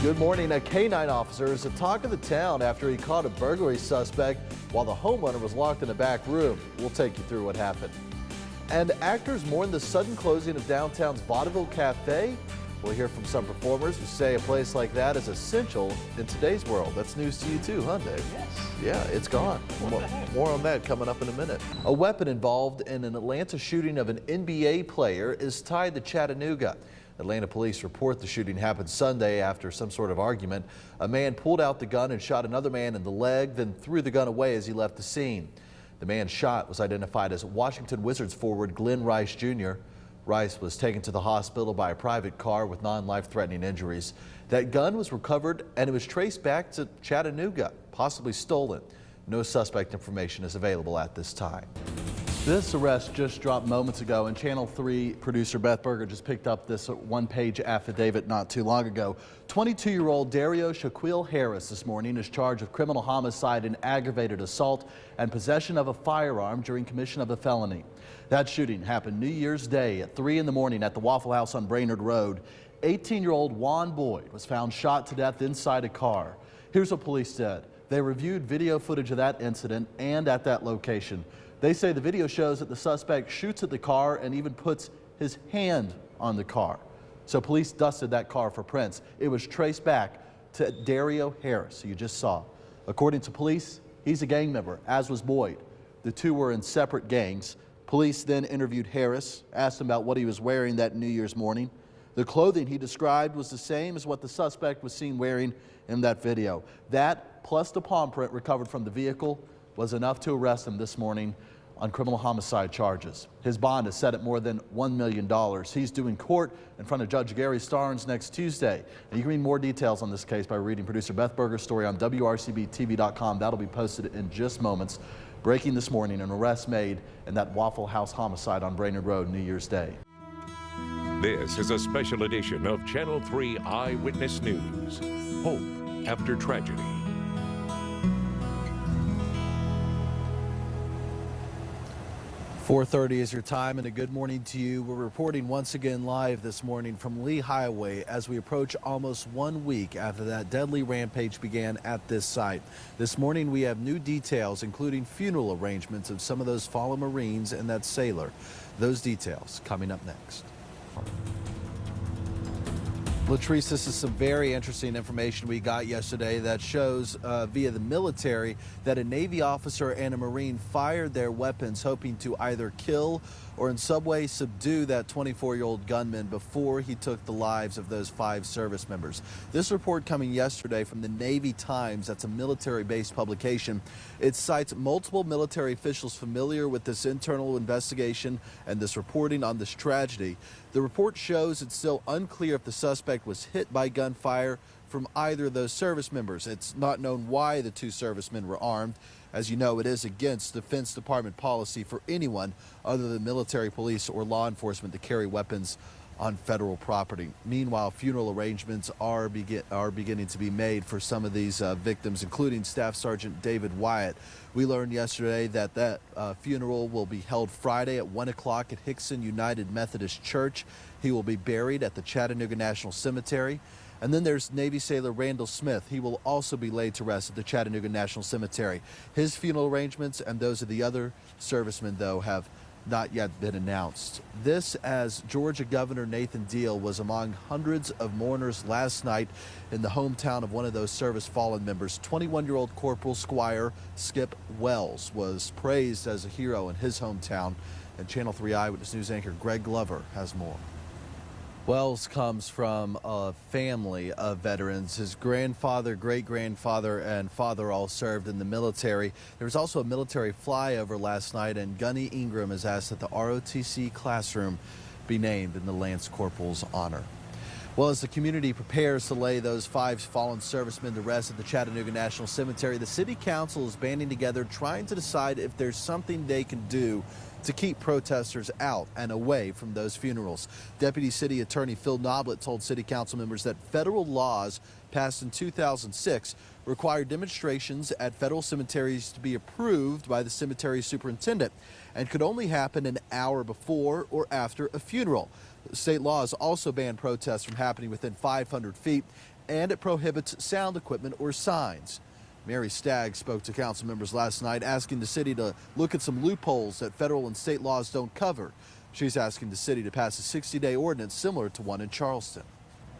Good morning. A K-9 officer is the talk of the town after he caught a burglary suspect while the homeowner was locked in a back room. We'll take you through what happened. And actors mourn the sudden closing of downtown's Vaudeville Cafe. We'll hear from some performers who say a place like that is essential in today's world. That's news to you too, huh, Dave? Yes. Yeah, it's gone. More on that coming up in a minute. A weapon involved in an Atlanta shooting of an NBA player is tied to Chattanooga. Atlanta police report the shooting happened Sunday after some sort of argument. A man pulled out the gun and shot another man in the leg, then threw the gun away as he left the scene. The man shot was identified as Washington Wizards forward Glenn Rice Jr. Rice was taken to the hospital by a private car with non-life-threatening injuries. That gun was recovered and it was traced back to Chattanooga, possibly stolen. No suspect information is available at this time. This arrest just dropped moments ago, and Channel 3 producer Beth Berger just picked up this one-page affidavit not too long ago. 22-year-old Dario Shaquille Harris this morning is charged with criminal homicide and aggravated assault and possession of a firearm during commission of a felony. That shooting happened New Year's Day at 3 in the morning at the Waffle House on Brainerd Road. 18-year-old Juan Boyd was found shot to death inside a car. Here's what police said. They reviewed video footage of that incident and at that location. They say the video shows that the suspect shoots at the car and even puts his hand on the car. So police dusted that car for prints. It was traced back to Dario Harris, who you just saw. According to police, he's a gang member, as was Boyd. The two were in separate gangs. Police then interviewed Harris, asked him about what he was wearing that New Year's morning. The clothing he described was the same as what the suspect was seen wearing in that video. That, plus the palm print recovered from the vehicle, was enough to arrest him this morning on criminal homicide charges. His bond is set at more than $1 million. He's due in court in front of Judge Gary Starnes next Tuesday. And you can read more details on this case by reading producer Beth Berger's story on WRCBTV.com. That'll be posted in just moments. Breaking this morning, an arrest made in that Waffle House homicide on Brainerd Road New Year's Day. This is a special edition of Channel 3 Eyewitness News. Hope after tragedy. 4:30 is your time, and a good morning to you. We're reporting once again live this morning from Lee Highway as we approach almost 1 week after that deadly rampage began at this site. This morning we have new details, including funeral arrangements of some of those fallen Marines and that sailor. Those details coming up next. Latrice, this is some very interesting information we got yesterday that shows via the military that a Navy officer and a Marine fired their weapons hoping to either kill or in some way subdue that 24-year-old gunman before he took the lives of those 5 service members. This report coming yesterday from the Navy Times, that's a military-based publication. It cites multiple military officials familiar with this internal investigation and this reporting on this tragedy. The report shows it's still unclear if the suspect was hit by gunfire from either of those service members. It's not known why the 2 servicemen were armed. As you know, it is against Defense Department policy for anyone other than military, police, or law enforcement to carry weapons on federal property. Meanwhile, funeral arrangements are beginning to be made for some of these victims, including Staff Sergeant David Wyatt. We learned yesterday that funeral will be held Friday at 1 o'clock at Hickson United Methodist Church. He will be buried at the Chattanooga National Cemetery. And then there's Navy sailor Randall Smith. He will also be laid to rest at the Chattanooga National Cemetery. His funeral arrangements and those of the other servicemen, though, have not yet been announced. This as Georgia Governor Nathan Deal was among hundreds of mourners last night in the hometown of one of those service fallen members. 21-year-old Corporal Squire Skip Wells was praised as a hero in his hometown. And Channel 3 Eyewitness News anchor Greg Glover has more. Wells comes from a family of veterans. His grandfather, great-grandfather, and father all served in the military. There was also a military flyover last night, and Gunny Ingram has asked that the ROTC classroom be named in the Lance Corporal's honor. Well, as the community prepares to lay those 5 fallen servicemen to rest at the Chattanooga National Cemetery, the City Council is banding together trying to decide if there's something they can do to keep protesters out and away from those funerals. Deputy City Attorney Phil Noblet told City Council members that federal laws passed in 2006 require demonstrations at federal cemeteries to be approved by the cemetery superintendent and could only happen an hour before or after a funeral. State laws also ban protests from happening within 500 feet, and it prohibits sound equipment or signs. Mary Stagg spoke to council members last night asking the city to look at some loopholes that federal and state laws don't cover. She's asking the city to pass a 60-day ordinance similar to one in Charleston.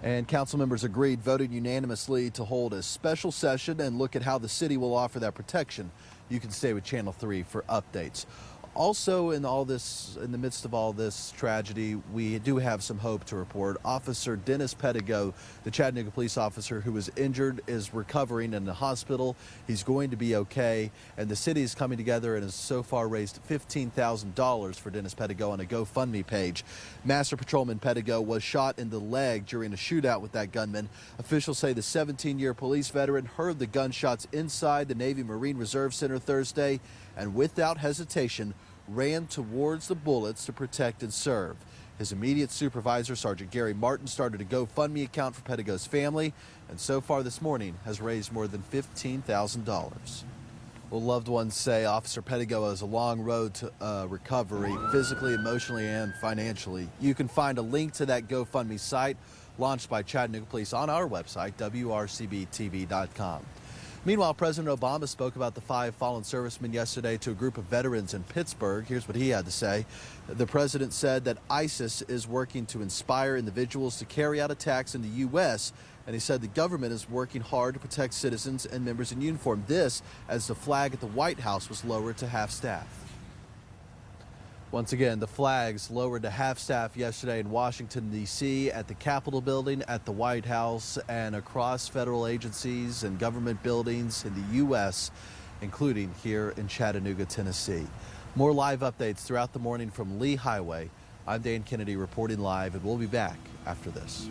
And council members agreed, voted unanimously to hold a special session and look at how the city will offer that protection. You can stay with Channel 3 for updates. Also, in the midst of all this tragedy, we do have some hope to report. Officer Dennis Pettigo, the Chattanooga police officer who was injured, is recovering in the hospital. He's going to be okay, and the city is coming together and has so far raised $15,000 for Dennis Pettigo on a GoFundMe page. Master Patrolman Pettigo was shot in the leg during a shootout with that gunman. Officials say the 17-year police veteran heard the gunshots inside the Navy Marine Reserve Center Thursday and without hesitation ran towards the bullets to protect and serve. His immediate supervisor, Sergeant Gary Martin, started a GoFundMe account for Pettigo's family, and so far this morning has raised more than $15,000. Well, loved ones say Officer Pettigo has a long road to recovery, physically, emotionally, and financially. You can find a link to that GoFundMe site launched by Chattanooga Police on our website, WRCBTV.com. Meanwhile, President Obama spoke about the 5 fallen servicemen yesterday to a group of veterans in Pittsburgh. Here's what he had to say. The president said that ISIS is working to inspire individuals to carry out attacks in the U.S., and he said the government is working hard to protect citizens and members in uniform. This as the flag at the White House was lowered to half-staff. Once again, the flags lowered to half-staff yesterday in Washington, D.C., at the Capitol building, at the White House, and across federal agencies and government buildings in the U.S., including here in Chattanooga, Tennessee. More live updates throughout the morning from Lee Highway. I'm Dan Kennedy reporting live, and we'll be back after this.